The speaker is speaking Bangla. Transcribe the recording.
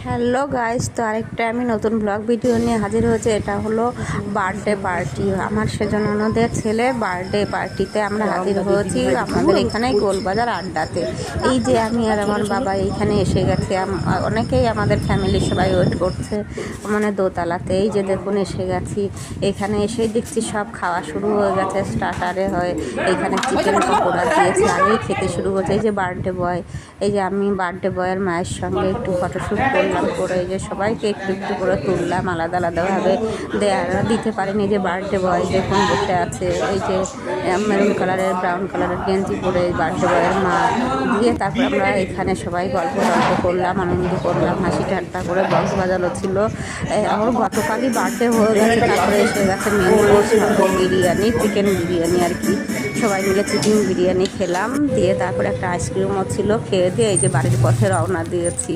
হ্যালো গাইস, তো আরেকটা আমি নতুন ব্লগ ভিডিও নিয়ে হাজির হয়েছে। এটা হলো বার্থডে পার্টি, আমার সেজনদের ছেলে বার্থডে পার্টিতে আমরা হাজির হয়েছি আমাদের এখানে গোলবাজার আড্ডাতে। এই যে আমি আর আমার বাবা এইখানে এসে গেছে, অনেকেই আমাদের ফ্যামিলির সবাই ওয়েট করছে মানে দোতলাতে। এই যে দেখুন এসে গেছি, এখানে এসেই দেখছি সব খাওয়া শুরু হয়ে গেছে। স্টার্টারে হয় এখানে চিকেন পকোড়া দিয়েছে, আগেই খেতে শুরু হয়েছে। এই যে বার্থডে বয়, এই যে আমি বার্থডে বয়ের মায়ের সঙ্গে একটু ফটোশ্যুট করলাম, করে এই যে সবাইকে একটু একটু করে তুললাম, আলাদা আলাদাভাবে দিতে পারিনি। যে বার্থডে বয় দেখুন বসে আছে, এই যে মেরুন কালারের ব্রাউন কালারের গেঞ্জি পরে বার্থডে বয়ের মা দিয়ে তারপর আমরা এখানে সবাই গল্প করলাম, আনন্দ করলাম, হাসি ঠাট্টা করে বক্স বাজানো ছিল। আমার গতকালই বার্থডে হয়ে গেছে, তারপরে এসে গেছে main course biryani, chicken biryani আর কি। সবাই মিলে চিকেন বিরিয়ানি খেলাম, দিয়ে তারপরে একটা আইসক্রিমও ছিল, খেয়ে দিয়ে এই যে বাড়ির পথে রওনা দিয়েছি।